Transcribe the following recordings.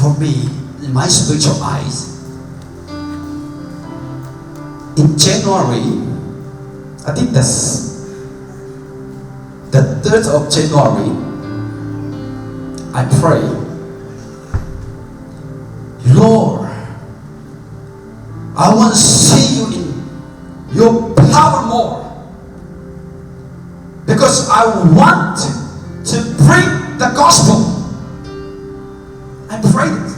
for me, in my spiritual eyes, in January, I think that's the 3rd of January, I pray, Lord, I want to see you in your power more, because I want to bring the gospel. I prayed it.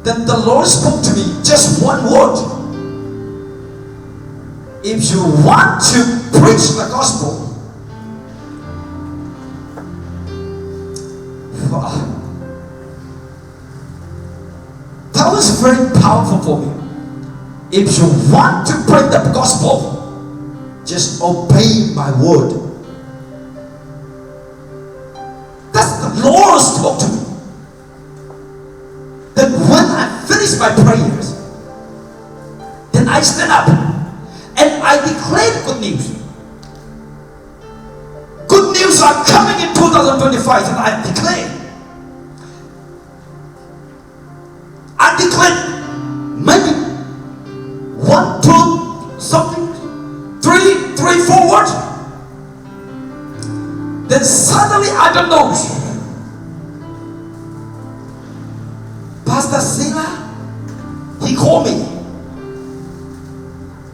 Then the Lord spoke to me, just one word. If you want to preach the gospel, that was very powerful for me. If you want to bring the gospel, just obey my word. That's the Lord spoke to me. That when I finish my prayers, then I stand up and I declare good news. Good news are coming in 2025, and I declare maybe 1, 2, something, 3, 4 words. Then suddenly, I don't know, Pastor Sila, he called me.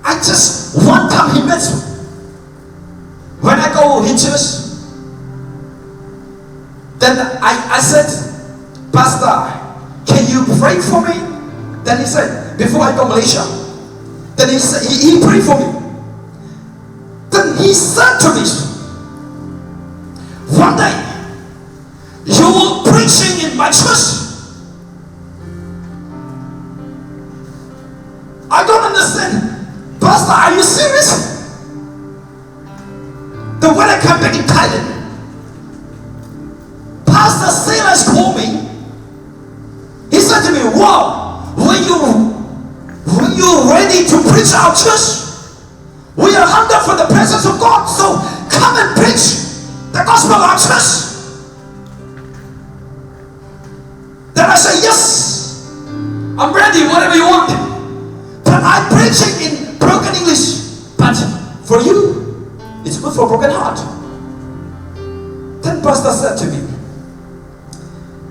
I just one time he met me. When I go in church, then I said, Pastor, can you pray for me? Then he said, before I go to Malaysia, then he said, he prayed for me. Then he said to me, one day you will preaching in my church. I don't understand. Pastor, are you serious? Then when I come back in Thailand, Pastor Silas called me. He said to me, wow, when you ready to preach our church, we are hungry for the presence of God, so come and preach the gospel of our church. Then I said, yes, I'm ready, whatever you want. But I'm preaching in broken English, but for you, it's good for broken heart. Then Pastor said to me,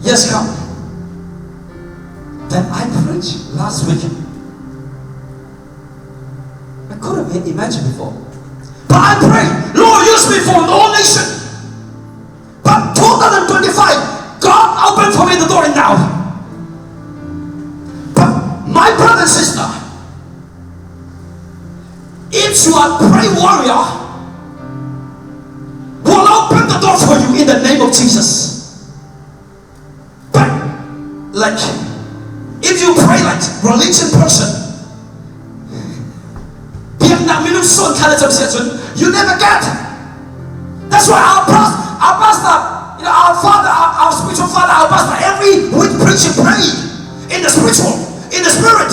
yes, come. Then I preached last week. I couldn't imagine before. But I pray, Lord, use me for all nations. But 2025, God opened for me the door now. But my brother and sister, if you are a prayer warrior, will open the door for you in the name of Jesus. But like, if you pray like religion person, you never get. That's why our pastor, our father, our spiritual father, our pastor, every week preaching, pray in the spiritual, in the spirit.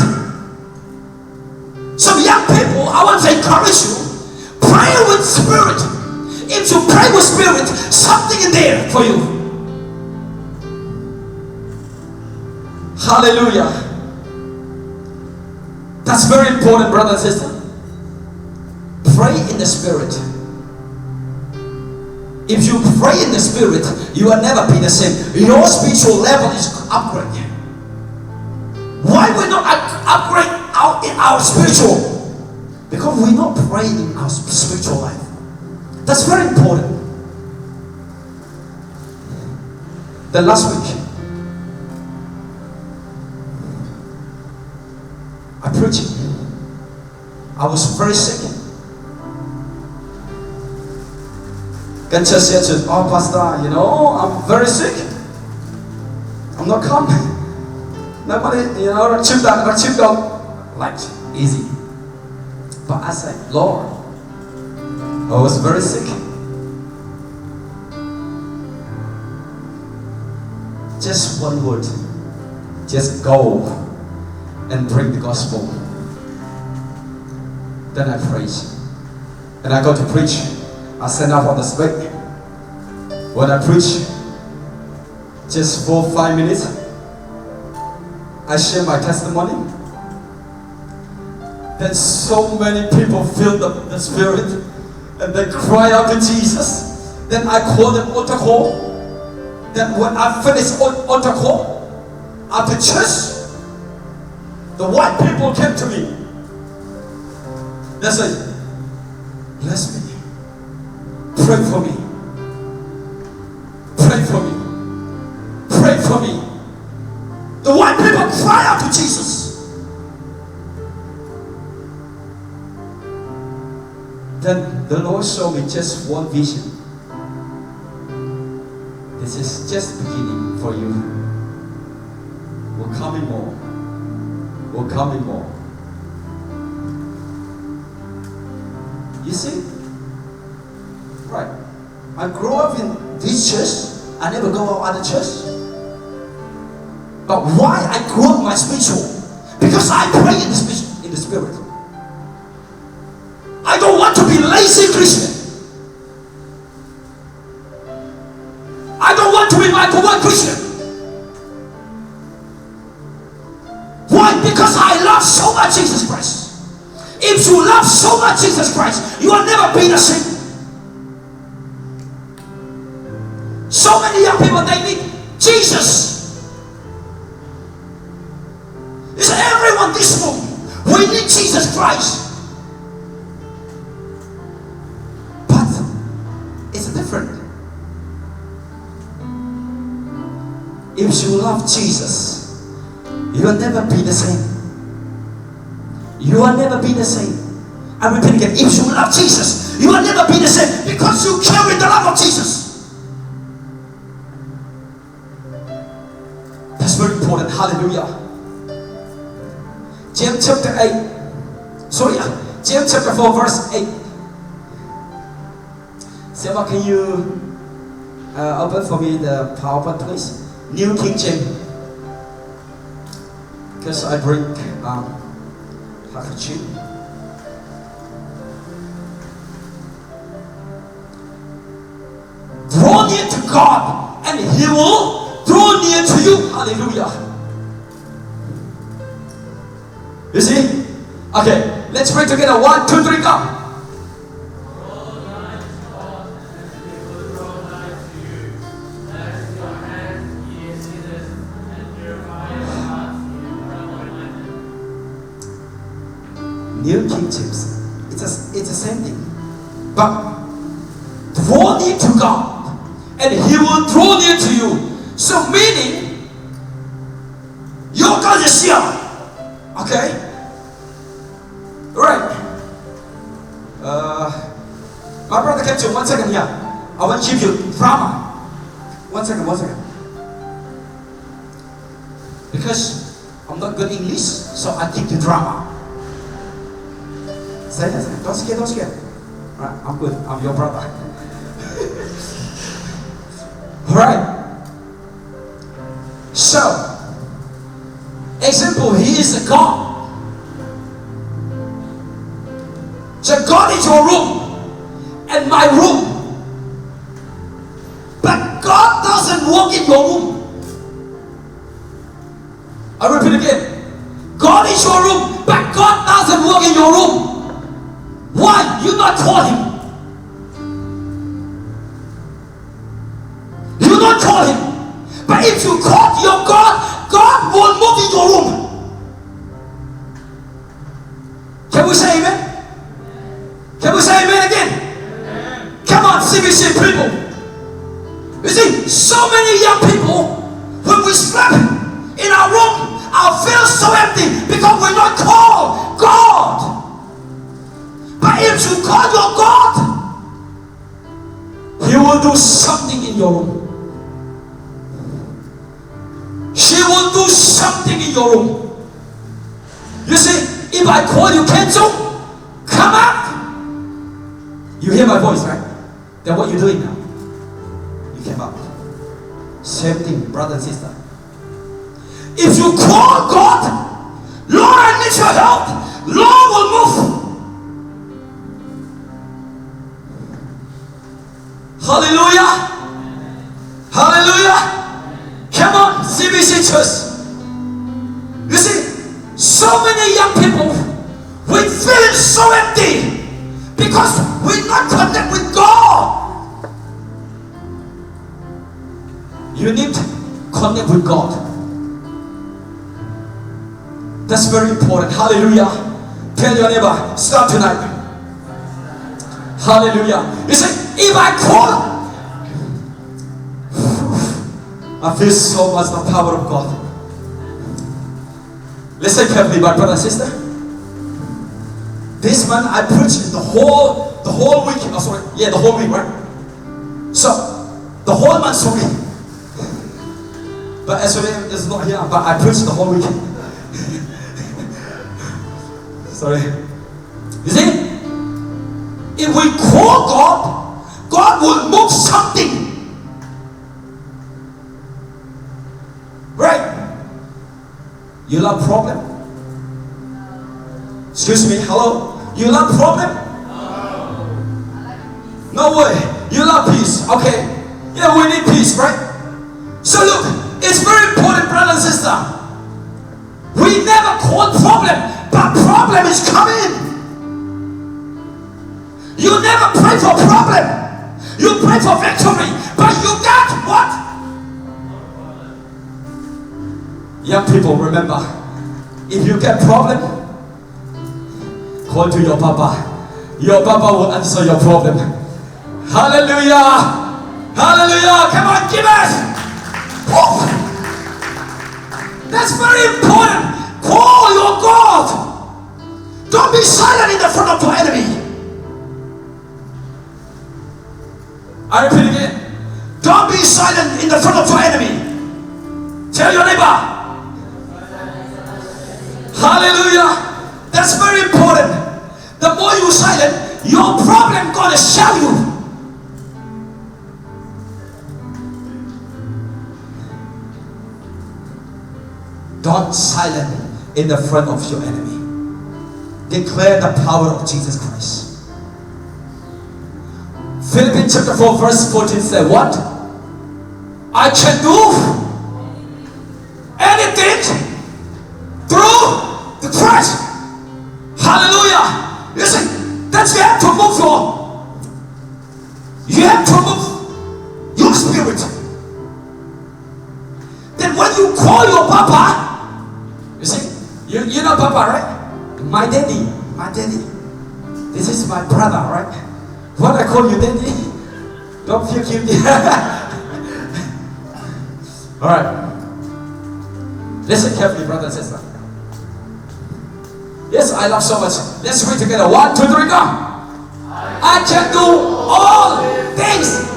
So young people, I want to encourage you, pray with spirit. If you pray with spirit, something in there for you. Hallelujah. That's very important, brother and sister. Pray in the spirit. If you pray in the spirit, you will never be the same. Your spiritual level is upgraded. Why we not upgrade in our spiritual? Because we not pray in our spiritual life. That's very important. The last week, I preached. I was very sick. Then just said to, oh pastor, I'm very sick. I'm not coming. Nobody, chipped out like easy. But I said, Lord, I was very sick. Just one word. Just go and bring the gospel. Then I preach. And I go to preach. I stand up on the stage. When I preach, just 4-5 minutes, I share my testimony. Then so many people feel the Spirit and they cry out to Jesus. Then I call them altar call. Then when I finish altar call, after church, the white people came to me. They said, bless me, pray for me, pray for me, pray for me. The white people cry out to Jesus. Then the Lord showed me just one vision. This is just beginning for you. We're coming more. We're coming more. You see? Right. I grew up in this church. I never go out of the church. But why I grew up my spiritual? Because I pray in the Spirit. I don't want to be lazy Christian. I don't want to be microwave Christian. Why? Because I love so much Jesus Christ. If you love so much Jesus Christ, you will never be the same. So many young people, they need Jesus. It's everyone this room. We need Jesus Christ. But it's different. If you love Jesus, you will never be the same. You will never be the same. I repeat again. If you love Jesus, you will never be the same because you carry the love of Jesus. That's very important. Hallelujah. James chapter 8. James chapter 4 verse 8. Selma, can you open for me the PowerPoint, please? New King Chim. Because I drink Thawngtha Chim. Draw near to God and He will draw near to you. Hallelujah. You see? Okay, let's pray together. 1, 2, 3, go. New King James. It's the same thing. But draw near to God and He will draw near to you. So meaning your God is here. Okay? Alright. My brother came to 1 second here. I want to give you drama. 1 second. Because I'm not good English, so I give you drama. Say that. Don't scare. Alright, I'm good. I'm your brother. Alright. So, example, He is a God. So God is your room and my room. But God doesn't walk in your room. I repeat again. God is your room, but God doesn't walk in your room. Why? You not call Him. You not call Him. But if you call your God, God will move in your room. Can we say amen? Can we say amen again? Come on, CBC people. You see, so many young people, when we sleep in our room, our feel so empty because we're not called God. But if you call your God, He will do something in your room. She will do something in your room. You see, if I call you cancel, come up. You hear my voice, right? Then what you doing now? You came up. Same thing, brother and sister. If you call God, Lord, I need your help, Lord will move. Hallelujah. Hallelujah. CBC Church. You see, so many young people, we feel so empty because we're not connected with God. You need to connect with God. That's very important. Hallelujah. Tell your neighbor, start tonight. Hallelujah. You see, if I call, I feel so much the power of God. Listen carefully, my brother and sister. This man, I preached the whole week. Oh, sorry, yeah, the whole week, right? So, the whole month, sorry. But actually, it's not here. But I preached the whole week. Sorry. You see, if we call God, God will move something. Right? You love problem? Excuse me, hello? You love problem? No way. You love peace. Okay. Yeah, we need peace, right? So look, it's very important, brother and sister. We never call problem, but problem is coming. You never pray for problem. You pray for victory, but you got what? Young people, remember, if you get problem, call to your papa. Your papa will answer your problem. Hallelujah! Hallelujah! Come on, give us! Oh. That's very important. Call your God. Don't be silent in the front of your enemy. I repeat again. Don't be silent in the front of your enemy. Tell your neighbor. Hallelujah. That's very important. The more you silent, your problem gonna shout you. Don't silent in the front of your enemy. Declare the power of Jesus Christ. Philippians chapter 4 verse 14 says what? I can do anything through the Christ. Hallelujah. Listen, that's you have to move you have to move your spirit. Then when you call your papa, you see, you know papa, right? My daddy. This is my brother, right? What I call you daddy? Don't feel guilty. Alright. Listen carefully, brother and sister. Yes, I love so much. Let's read together. 1, 2, 3, go. I can do all things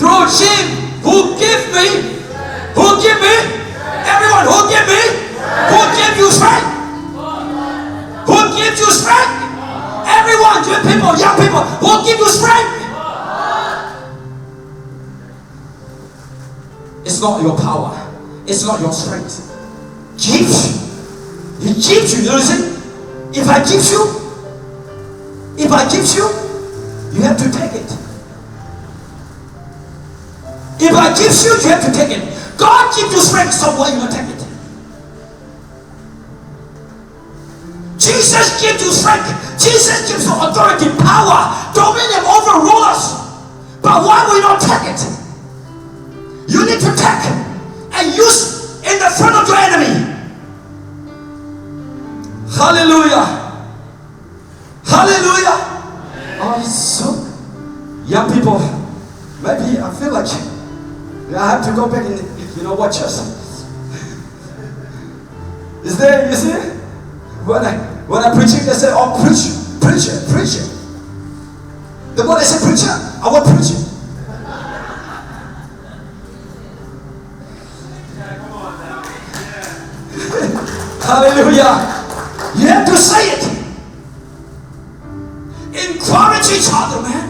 through Him who give me. Who give me? Everyone, who give me? Who give you strength? Who gives you strength? Everyone, young people, who give you strength? It's not your power. It's not your strength. Gives you. He gives you. You listen. If I give you, you have to take it. If I give you, you have to take it. God gives you strength somewhere, you will take it. Jesus gives you strength. Jesus gives you authority, power, dominion over rulers. But why we don't take it? You need to take and use in the front of your enemy. Hallelujah. Hallelujah. Oh, so young people, maybe I feel like I have to go back and watch us. Is there, you see? When I preaching, they say, oh, preach it. The more they say preacher, I want preaching. Hallelujah. You have to say it. Encourage each other, man.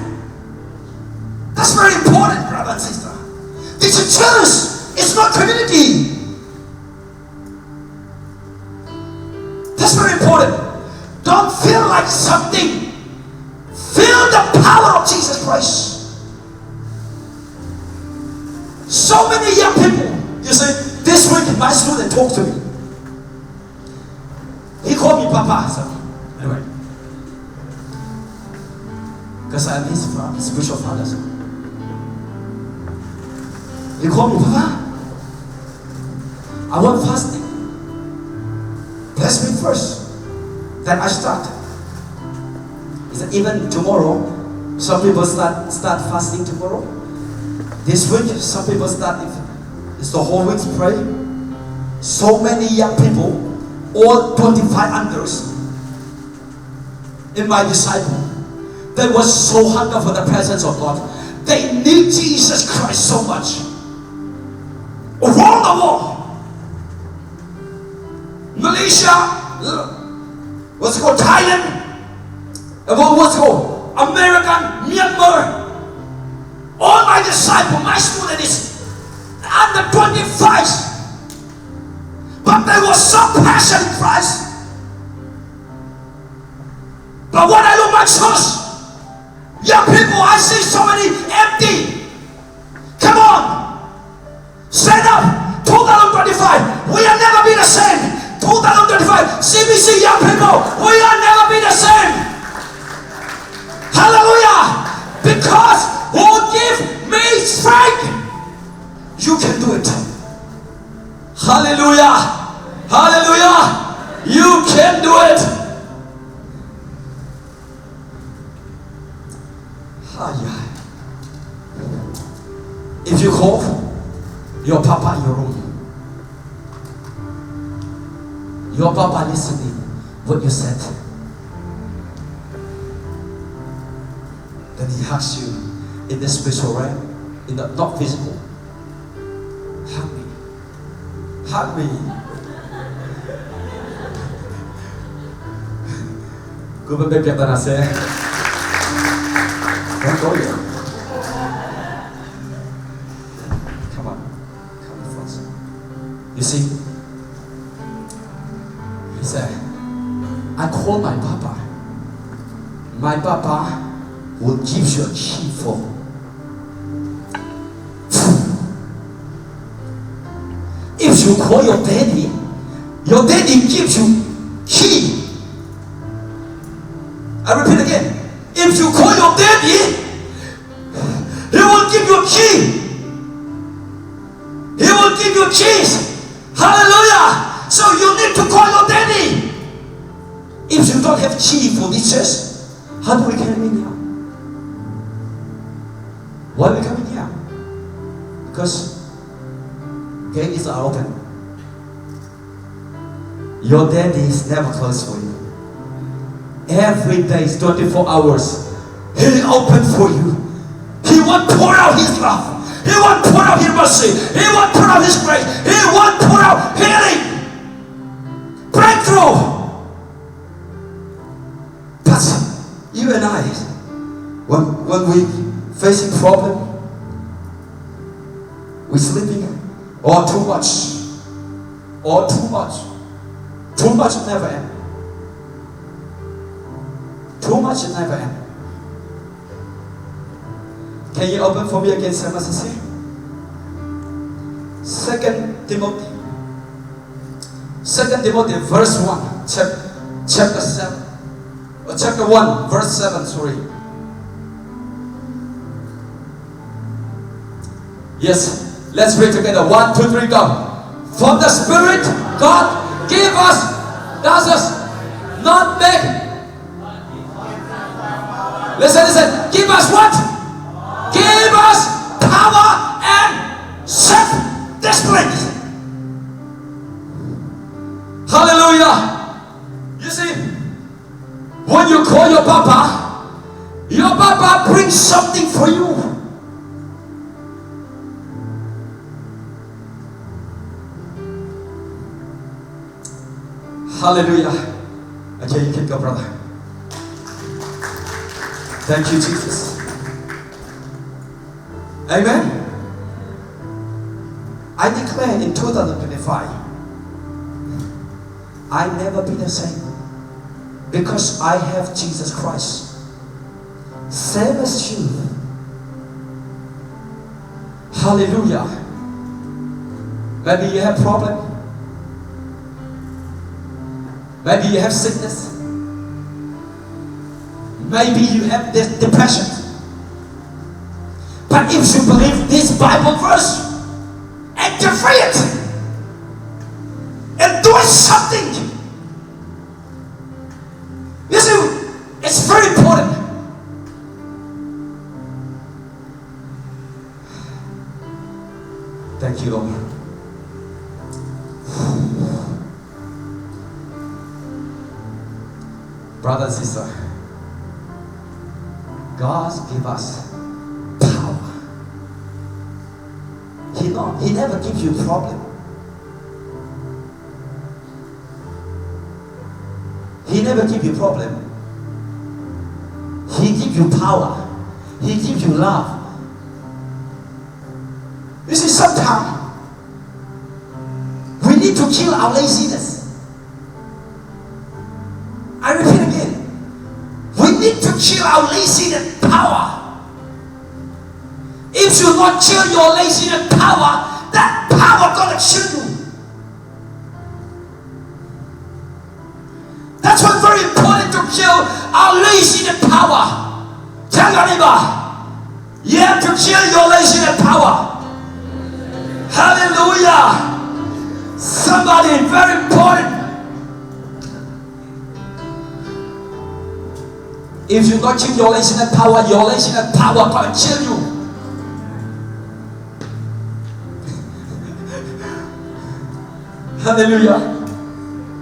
That's very important, brother and sister. This is church. It's not community. That's very important. Don't feel like something. Feel the power of Jesus Christ. So many young people, you say, this my student talked to me. He called me Papa. So anyway, because I'm his spiritual father. So he called me Papa. I want fasting. Bless me first. Then I start. He said, even tomorrow, some people start fasting tomorrow. This week, some people start. It's the whole week's pray. So many young people, all 25 unders, in my disciple, they were so hungry for the presence of God. They need Jesus Christ so much. Around the world. Malaysia, what's it called, Thailand, what's it called, American, Myanmar. All my disciples, my student is under 25, but they were so passionate in Christ. But when I look at my church, young people, I see so many empty. Come on, stand up. 2025, we have never been the same. 2025, CBC young people, we will never be the same. Hallelujah. Because who give me strength, you can do it. Hallelujah. Hallelujah. You can do it. If you call your papa in your room, your papa listening what you said, then he hugs you in the spiritual realm, in the not physical. Hug me. Hug me. Good baby, don't go yet. Come on. Come in front. You see, he said, I call my papa. My papa will give you a key for. If you call your daddy gives you key. I repeat again. If you call your daddy, he will give you a key. He will give you keys. Hallelujah. So you need to call your daddy. If you don't have key for this church, how do we come in here? Why are we coming here? Because gates are open. Your daddy is never closed for you. Every day is 24 hours. He open for you. He won't pour out his love. He won't pour out his mercy. He won't pour out his grace. He won't pour out healing, breakthrough. But you and I, when we facing problem, we sleeping or too much never end. Too much never end. Can you open for me again, Simon? 2 Timothy verse 1, chapter 7, or chapter 1 verse 7, sorry. Yes, let's read together. 1, 2, 3, go. For the Spirit God gave us, does us not make. Listen. Give us what? Give us power and self-discipline. Hallelujah. You see, when you call your papa brings something for you. Hallelujah. Okay, you can go, brother. Thank you, Jesus. Amen. I declare in 2025, I never be the same, because I have Jesus Christ. Same as you. Hallelujah. Maybe you have problem. Maybe you have sickness. Maybe you have this depression. But if you believe this Bible verse, activate it and do something. You see, it's very important. Thank you, Lord. Brother and sister, God give us power. He never gives you a problem. He never gives you a problem. He gives you power. He gives you love. You see, sometimes we need to kill our laziness. I repeat again. We need to kill our laziness power. If you not kill your laziness power, that power gonna kill you. That's why it's very important to kill our laziness power. Tell your neighbor, you have to kill your laziness power. Hallelujah. Somebody, very important. If you don't keep your laziness power gonna kill you. Hallelujah.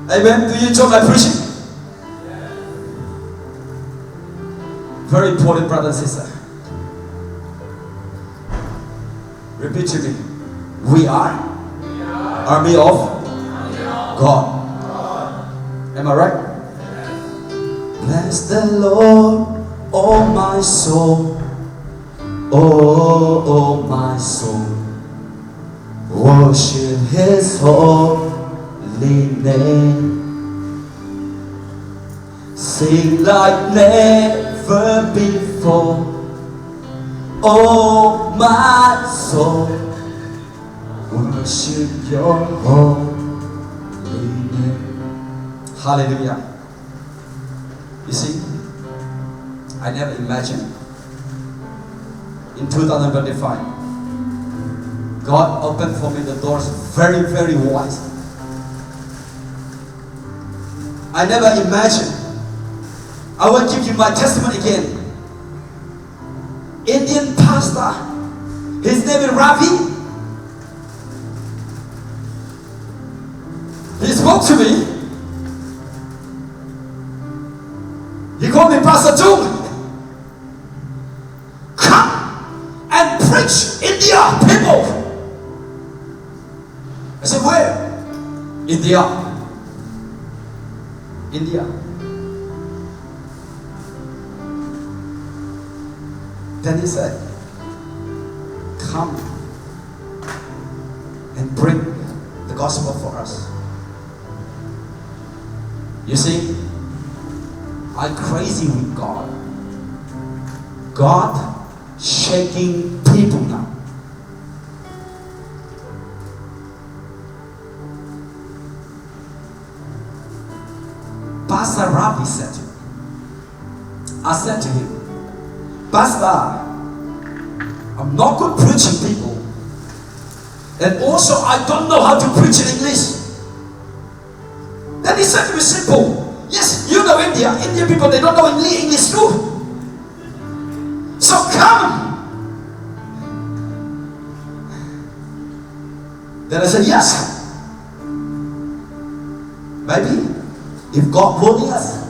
Amen. Do you enjoy my preaching? Very important, brother and sister. Repeat to me. We are army of God. Am I right? Bless the Lord, oh my soul, oh my soul. Worship His holy name. Sing like never before, oh my soul. Worship your holy name. Hallelujah. You see, I never imagined in 2025 God opened for me the doors very, very wide. I never imagined. I will give you my testimony again. Indian pastor, his name is Ravi. He spoke to me. He called me Pastor Cung. Come and preach India people. I said, where? India. India. Then he said, come and bring the gospel for us. You see, I'm crazy with God. God shaking people now. Pastor Ravi said to me, I said to him, Pastor, I'm not good preaching people. And also I don't know how to preach in English. Then he said to me simple, yes, you know India. Indian people, they don't know English too. So come. Then I said, yes. Maybe if God willing us,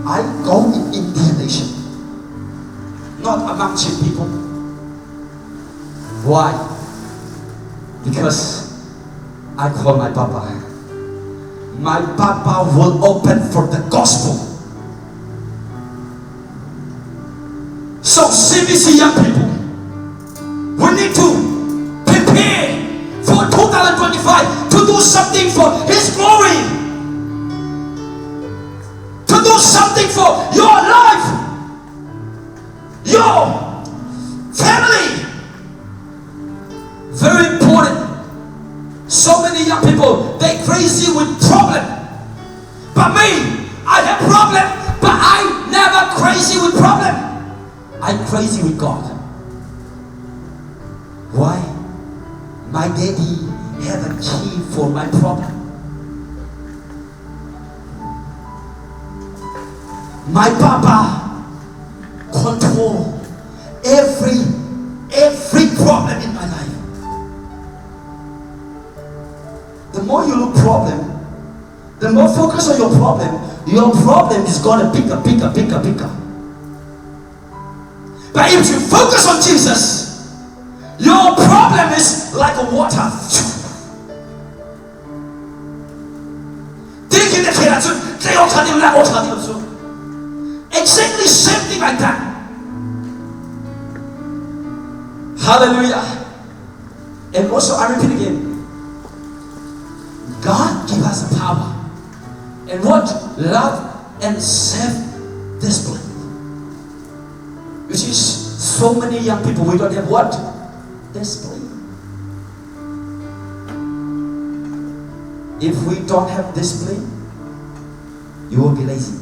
I go in Indian nation, not among Chin people. Why? Because I call my Papa. My Papa will open for the gospel. So CBC young people, we need to prepare for 2025 to do something for His glory, to do something for your life, your family. Very important. So many young people, they crazy with problem. But me, I have problem, but I never crazy with problem. I'm crazy with God. Why? My daddy have a key for my problem. My papa control every problem in my life. The more you look problem, the more focus on your problem is gonna bigger. But if you focus on Jesus, your problem is like a water. Exactly same thing like that. Hallelujah. And also I repeat again, God give us a power and what? Love and self-discipline. Which is so many young people, we don't have what? Discipline. If we don't have discipline, you will be lazy.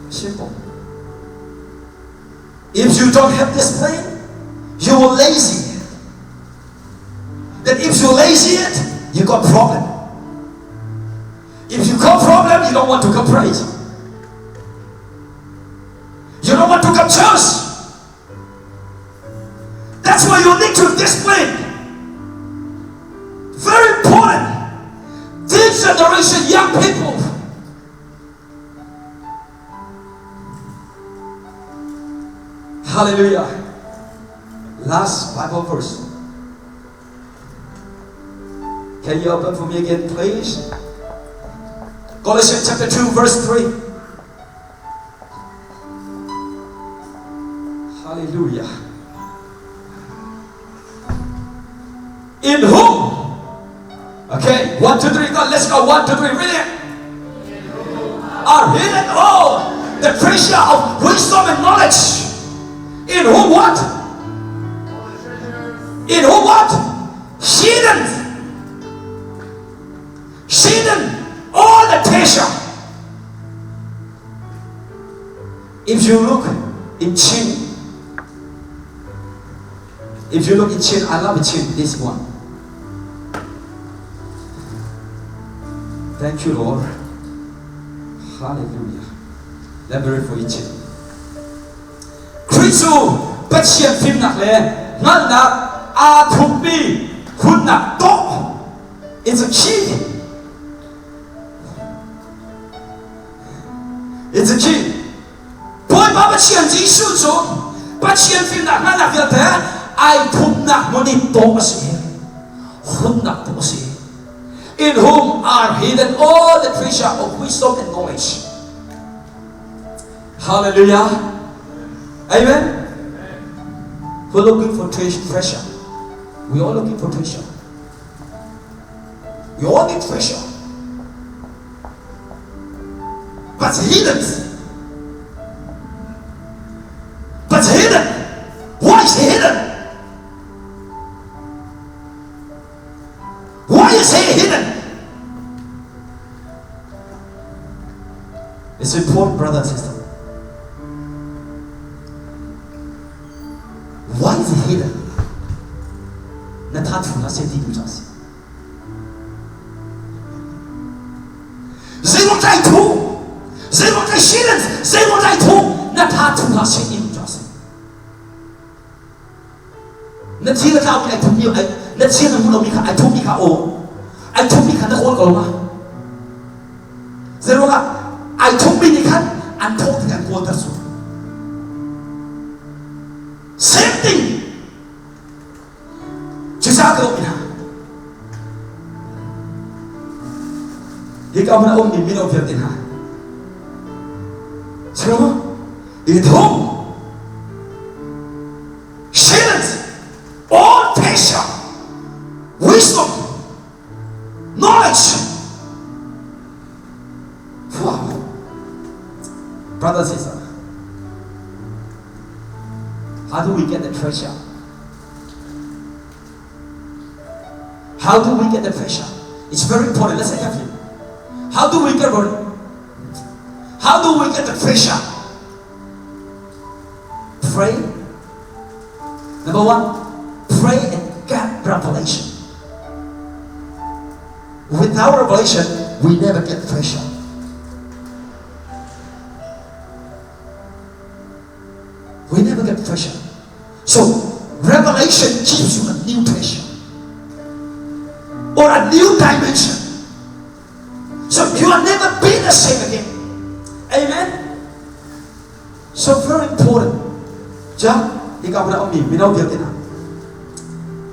Simple. If you don't have discipline, you will lazy. Then if you lazy it, you got problem. If you got problem, you don't want to come praise. You don't want to come church. That's why you need to discipline. Very important. This generation, young people, hallelujah. Last Bible verse. Can you open for me again, please? Colossians chapter 2, verse 3. Hallelujah. In whom? Okay, 1, 2, 3, go. Let's go. 1, 2, 3, read it. Are hidden all the treasure of wisdom and knowledge. In whom what? In whom what? Hidden. Hidden all the treasure. If you look in Chin, I love Chin, this one. Thank you, Lord. Hallelujah. Let me read for Chin. Christu Bachien Phim Nak Le Ngan Nak A Thuk Bi Hun Nak Tok. It's a key. It's a key. Boy Baba Chien Ji Su Chu Bachien Phim Nak Ngan Nak Yal Te I Thuk Nak Moni Tok Asi Hun Nak Tok Asi. In whom are hidden all the treasure of wisdom and knowledge. Hallelujah. Amen. We're looking for treasure. We're all looking for treasure. We all need treasure. But hidden. But hidden. Why is it hidden? Why is it hidden? It's important, brother and sister. Why is it hidden? Na ta thu na se di du sa. They won't try to. They won't try hidden. They won't try to. Na ta thu na se di du sa. Na ti la ka ai thu ni ai na chi na mu lo mi ka ai thu mi ka o. Ai thu mi ka na ho ko ma. They won't ai thu mi ni kan an thu ti kan ko ta su. Same thing. Just how go now. He come na om ni mi lo phir tin ha. So, in home, shaded all treasure, wisdom, knowledge. Wow, brothers and sisters. How do we get the treasure? How do we get the pressure? It's very important. Let's say you. How do we get it? How do we get the pressure? Pray. Number one, pray and get revelation. Without revelation, we never get pressure. We never get pressure. So, revelation gives you a new pressure or a new dimension. So, you are never be the same again. Amen. So, very important.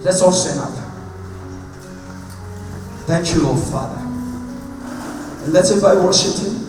Let's all stand up. Thank you, Lord Father. And let's invite worship Him.